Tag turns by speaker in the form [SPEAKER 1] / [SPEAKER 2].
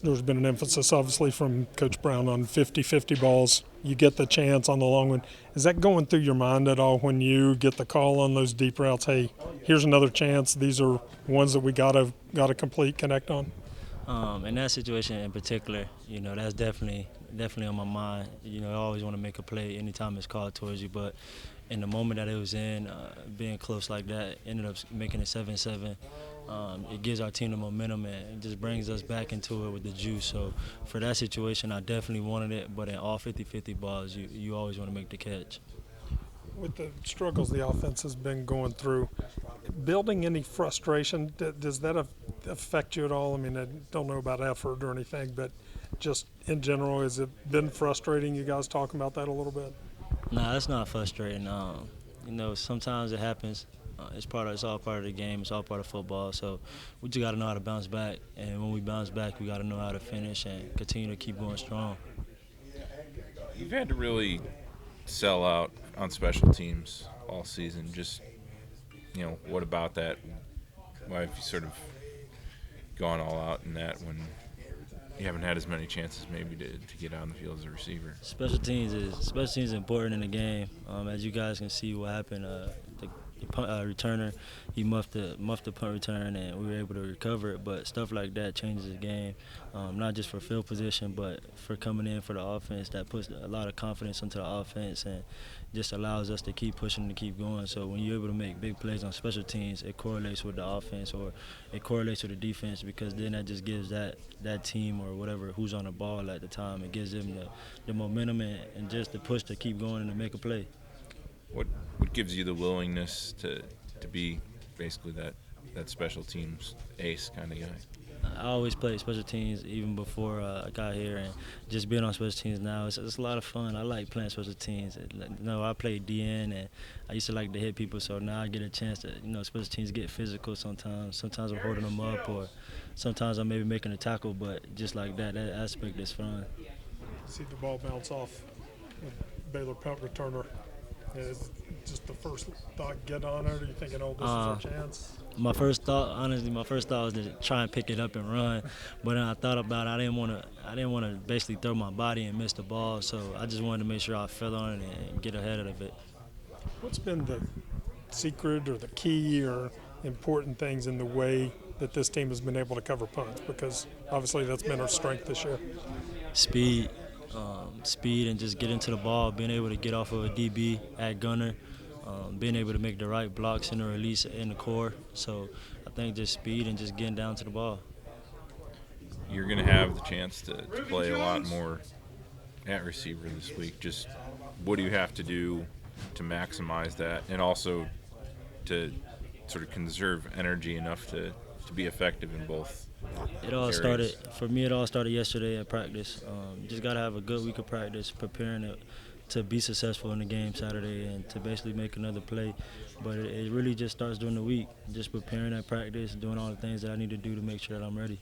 [SPEAKER 1] there's been an emphasis, obviously, from Coach Brown on 50-50 balls. You get the chance on the long one. Is that going through your mind at all when you get the call on those deep routes? Hey, here's another chance. These are ones that we gotta complete, connect on.
[SPEAKER 2] In that situation in particular, that's definitely on my mind. I always want to make a play anytime it's called towards you, but in the moment that it was in, being close like that, ended up making it 7-7. It gives our team the momentum and it just brings us back into it with the juice. So for that situation, I definitely wanted it, but in all 50-50 balls, you always want to make the catch.
[SPEAKER 1] With the struggles the offense has been going through, building any frustration, does that affect you at all? I mean, I don't know about effort or anything, but just in general, has it been frustrating? You guys talking about that a little bit?
[SPEAKER 2] Nah, that's not frustrating. Sometimes it happens. It's all part of the game. It's all part of football. So we just got to know how to bounce back. And when we bounce back, we got to know how to finish and continue to keep going strong.
[SPEAKER 3] You've had to really sell out on special teams all season. Just, what about that? Why have you sort of gone all out in that when you haven't had as many chances maybe to get on the field as a receiver?
[SPEAKER 2] Special teams is important in the game. As you guys can see, what happened. The punt returner, he muffed the punt return, and we were able to recover it. But stuff like that changes the game, not just for field position, but for coming in for the offense. That puts a lot of confidence into the offense and just allows us to keep pushing and keep going. So when you're able to make big plays on special teams, it correlates with the offense or it correlates with the defense, because then that just gives that team or whatever who's on the ball at the time, it gives them the momentum and just the push to keep going and to make a play.
[SPEAKER 3] What gives you the willingness to be basically that special teams ace kind of guy?
[SPEAKER 2] I always played special teams even before I got here, and just being on special teams now, it's a lot of fun. I like playing special teams. I played DN, and I used to like to hit people, so now I get a chance to, special teams get physical sometimes. Sometimes I'm holding them up, or sometimes I'm maybe making a tackle, but just like that aspect is fun.
[SPEAKER 1] See the ball bounce off with Baylor punt returner. Is just the first thought get on it? Are you thinking, oh, this is our chance?
[SPEAKER 2] My first thought was to try and pick it up and run, but then I thought about it. I didn't want to basically throw my body and miss the ball, so I just wanted to make sure I fell on it and get ahead of it.
[SPEAKER 1] What's been the secret or the key or important things in the way that this team has been able to cover punts? Because obviously that's been our strength this year.
[SPEAKER 2] Speed and just getting to the ball, being able to get off of a DB at gunner, being able to make the right blocks in the release in the core. So I think just speed and just getting down to the ball.
[SPEAKER 3] You're going to have the chance to play a lot more at receiver this week. Just what do you have to do to maximize that, and also to sort of conserve energy enough to be effective in both areas?
[SPEAKER 2] It all started yesterday at practice. Just got to have a good week of practice, preparing it to be successful in the game Saturday and to basically make another play. But it really just starts during the week, just preparing at practice, doing all the things that I need to do to make sure that I'm ready.